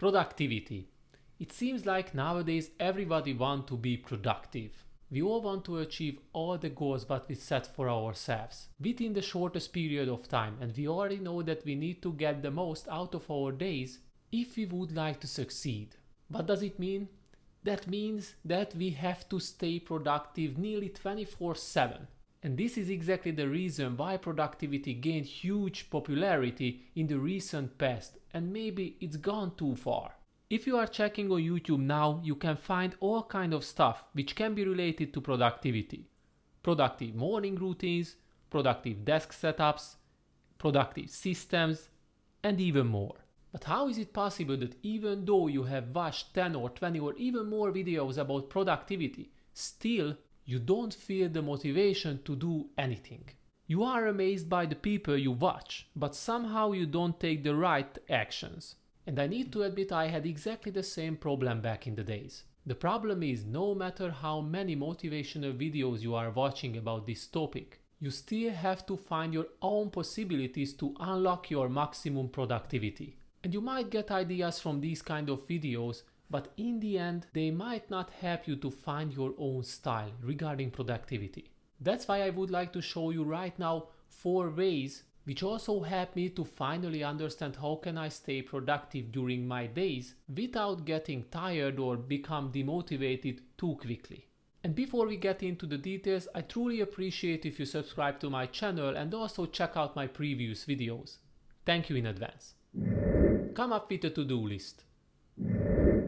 Productivity. It seems like nowadays everybody wants to be productive. We all want to achieve all the goals that we set for ourselves within the shortest period of time, and we already know that we need to get the most out of our days if we would like to succeed. What does it mean? That means that we have to stay productive nearly 24/7. And this is exactly the reason why productivity gained huge popularity in the recent past, and maybe it's gone too far. If you are checking on YouTube now, you can find all kind of stuff which can be related to productivity. Productive morning routines, productive desk setups, productive systems, and even more. But how is it possible that even though you have watched 10 or 20 or even more videos about productivity, still you don't feel the motivation to do anything? You are amazed by the people you watch, but somehow you don't take the right actions. And I need to admit I had exactly the same problem back in the days. The problem is, no matter how many motivational videos you are watching about this topic, you still have to find your own possibilities to unlock your maximum productivity. And you might get ideas from these kind of videos, but in the end, they might not help you to find your own style regarding productivity. That's why I would like to show you right now 4 ways which also help me to finally understand how can I stay productive during my days without getting tired or become demotivated too quickly. And before we get into the details, I truly appreciate if you subscribe to my channel and also check out my previous videos. Thank you in advance. Come up with a to-do list.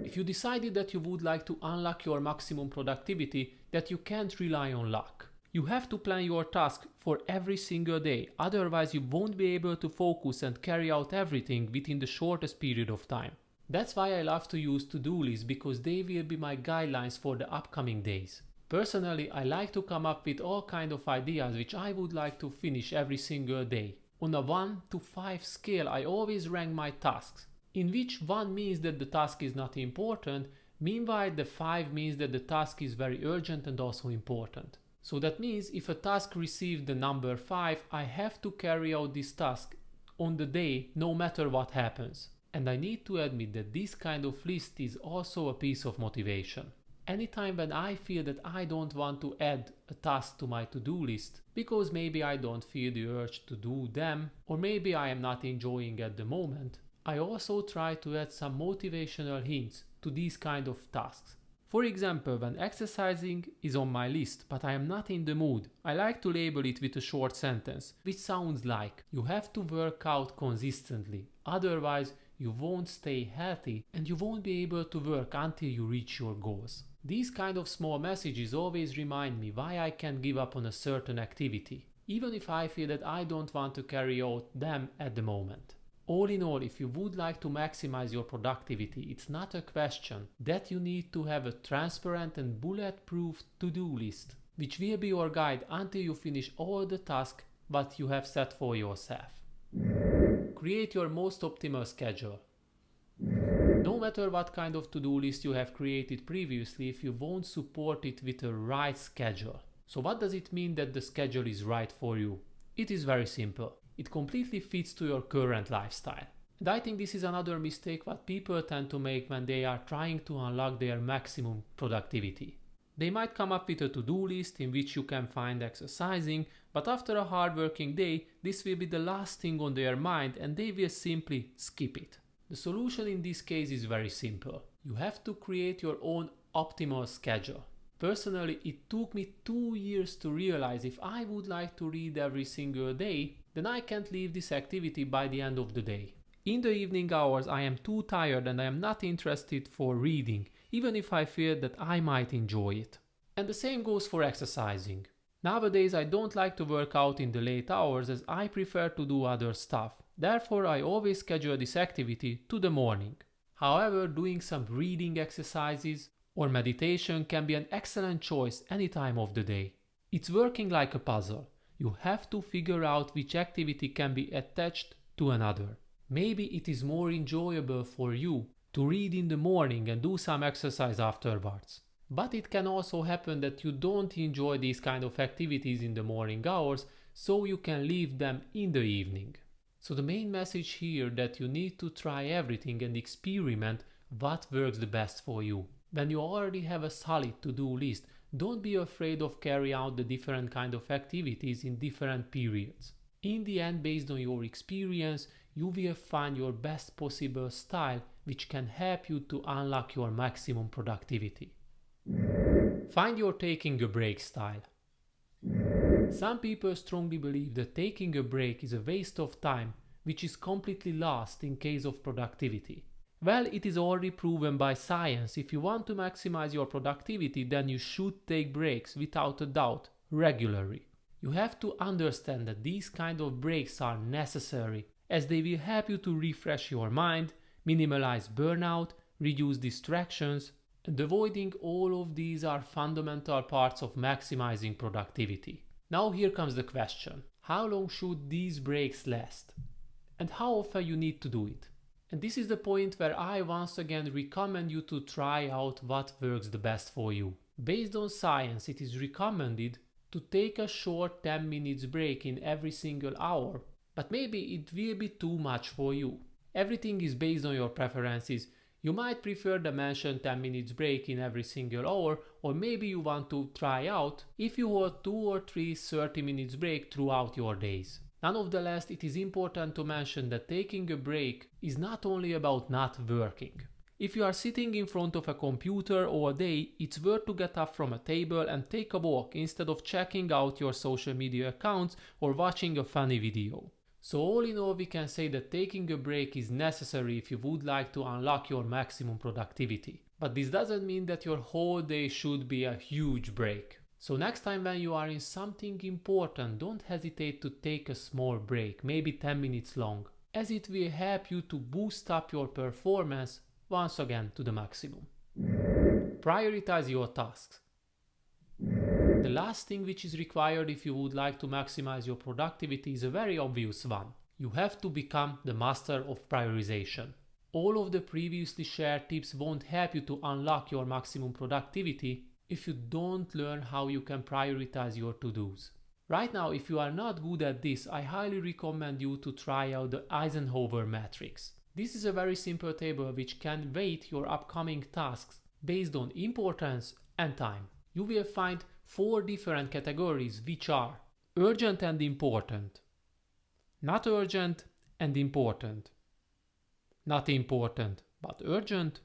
If you decided that you would like to unlock your maximum productivity, that you can't rely on luck. You have to plan your task for every single day, otherwise you won't be able to focus and carry out everything within the shortest period of time. That's why I love to use to-do lists, because they will be my guidelines for the upcoming days. Personally, I like to come up with all kind of ideas which I would like to finish every single day. On a 1 to 5 scale, I always rank my tasks, in which 1 means that the task is not important, meanwhile the 5 means that the task is very urgent and also important. So that means if a task received the number 5, I have to carry out this task on the day no matter what happens. And I need to admit that this kind of list is also a piece of motivation. Anytime when I feel that I don't want to add a task to my to-do list, because maybe I don't feel the urge to do them, or maybe I am not enjoying at the moment, I also try to add some motivational hints to these kind of tasks. For example, when exercising is on my list, but I am not in the mood, I like to label it with a short sentence, which sounds like: you have to work out consistently, otherwise you won't stay healthy and you won't be able to work until you reach your goals. These kind of small messages always remind me why I can't give up on a certain activity, even if I feel that I don't want to carry out them at the moment. All in all, if you would like to maximize your productivity, it's not a question that you need to have a transparent and bulletproof to-do list, which will be your guide until you finish all the tasks that you have set for yourself. Create your most optimal schedule. No matter what kind of to-do list you have created previously, if you won't support it with a right schedule. So what does it mean that the schedule is right for you? It is very simple. It completely fits to your current lifestyle. And I think this is another mistake that people tend to make when they are trying to unlock their maximum productivity. They might come up with a to-do list in which you can find exercising, but after a hard-working day, this will be the last thing on their mind and they will simply skip it. The solution in this case is very simple. You have to create your own optimal schedule. Personally, it took me 2 years to realize if I would like to read every single day, then I can't leave this activity by the end of the day. In the evening hours, I am too tired and I am not interested for reading, even if I feel that I might enjoy it. And the same goes for exercising. Nowadays, I don't like to work out in the late hours as I prefer to do other stuff. Therefore, I always schedule this activity to the morning. However, doing some reading exercises or meditation can be an excellent choice any time of the day. It's working like a puzzle. You have to figure out which activity can be attached to another. Maybe it is more enjoyable for you to read in the morning and do some exercise afterwards. But it can also happen that you don't enjoy these kind of activities in the morning hours, so you can leave them in the evening. So the main message here that you need to try everything and experiment what works the best for you. When you already have a solid to-do list, don't be afraid of carrying out the different kind of activities in different periods. In the end, based on your experience, you will find your best possible style which can help you to unlock your maximum productivity. Find your taking a break style. Some people strongly believe that taking a break is a waste of time, which is completely lost in case of productivity. Well, it is already proven by science. If you want to maximize your productivity, then you should take breaks without a doubt, regularly. You have to understand that these kind of breaks are necessary, as they will help you to refresh your mind, minimize burnout, reduce distractions, and avoiding all of these are fundamental parts of maximizing productivity. Now here comes the question: how long should these breaks last? And how often you need to do it? And this is the point where I once again recommend you to try out what works the best for you. Based on science, it is recommended to take a short 10 minutes break in every single hour, but maybe it will be too much for you. Everything is based on your preferences. You might prefer the mentioned 10 minutes break in every single hour, or maybe you want to try out if you want 2 or 3 30 minutes break throughout your days. Nonetheless, it is important to mention that taking a break is not only about not working. If you are sitting in front of a computer all day, it's worth to get up from a table and take a walk instead of checking out your social media accounts or watching a funny video. So all in all, we can say that taking a break is necessary if you would like to unlock your maximum productivity. But this doesn't mean that your whole day should be a huge break. So next time when you are in something important, don't hesitate to take a small break, maybe 10 minutes long, as it will help you to boost up your performance once again to the maximum. Prioritize your tasks. The last thing which is required if you would like to maximize your productivity is a very obvious one. You have to become the master of prioritization. All of the previously shared tips won't help you to unlock your maximum productivity if you don't learn how you can prioritize your to-dos. Right now, if you are not good at this, I highly recommend you to try out the Eisenhower matrix. This is a very simple table which can weight your upcoming tasks based on importance and time. You will find 4 different categories which are urgent and important, not urgent and important, not important but urgent,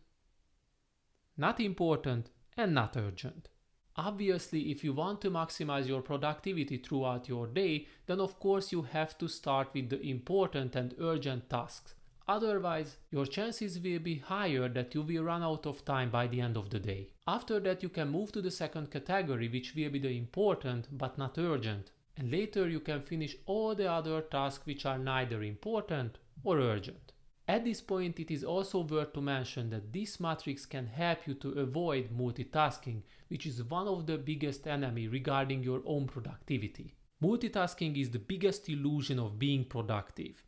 not important and not urgent. Obviously, if you want to maximize your productivity throughout your day, then of course you have to start with the important and urgent tasks. Otherwise, your chances will be higher that you will run out of time by the end of the day. After that, you can move to the second category, which will be the important but not urgent. And later you can finish all the other tasks which are neither important or urgent. At this point, it is also worth to mention that this matrix can help you to avoid multitasking, which is one of the biggest enemies regarding your own productivity. Multitasking is the biggest illusion of being productive.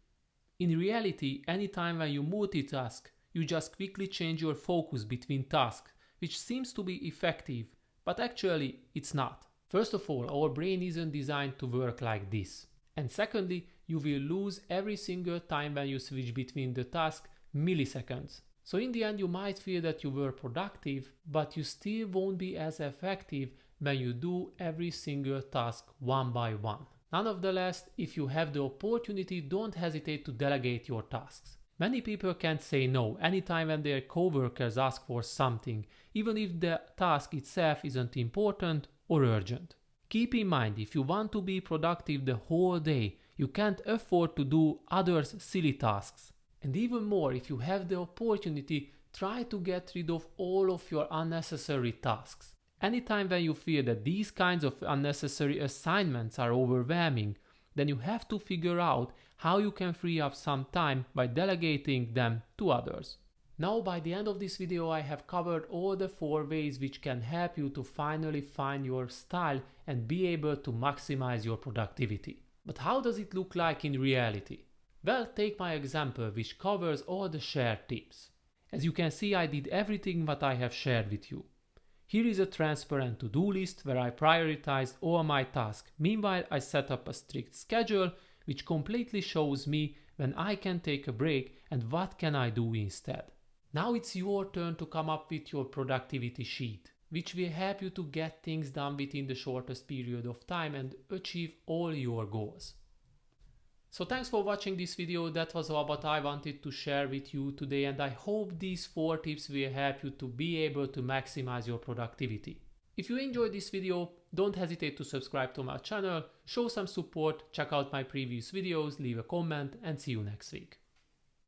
In reality, anytime when you multitask, you just quickly change your focus between tasks, which seems to be effective, but actually it's not. First of all, our brain isn't designed to work like this. And secondly, you will lose every single time when you switch between the tasks milliseconds. So in the end, you might feel that you were productive, but you still won't be as effective when you do every single task one by one. Nonetheless, if you have the opportunity, don't hesitate to delegate your tasks. Many people can't say no anytime when their coworkers ask for something, even if the task itself isn't important or urgent. Keep in mind, if you want to be productive the whole day, you can't afford to do others' silly tasks. And even more, if you have the opportunity, try to get rid of all of your unnecessary tasks. Anytime when you feel that these kinds of unnecessary assignments are overwhelming, then you have to figure out how you can free up some time by delegating them to others. Now, by the end of this video, I have covered all the 4 ways which can help you to finally find your style and be able to maximize your productivity. But how does it look like in reality? Well, take my example, which covers all the shared tips. As you can see, I did everything what I have shared with you. Here is a transparent to-do list where I prioritized all my tasks. Meanwhile, I set up a strict schedule which completely shows me when I can take a break, and what can I do instead? Now it's your turn to come up with your productivity sheet, which will help you to get things done within the shortest period of time and achieve all your goals. So thanks for watching this video. That was all what I wanted to share with you today, and I hope these 4 tips will help you to be able to maximize your productivity. If you enjoyed this video, don't hesitate to subscribe to my channel, show some support, check out my previous videos, leave a comment, and see you next week.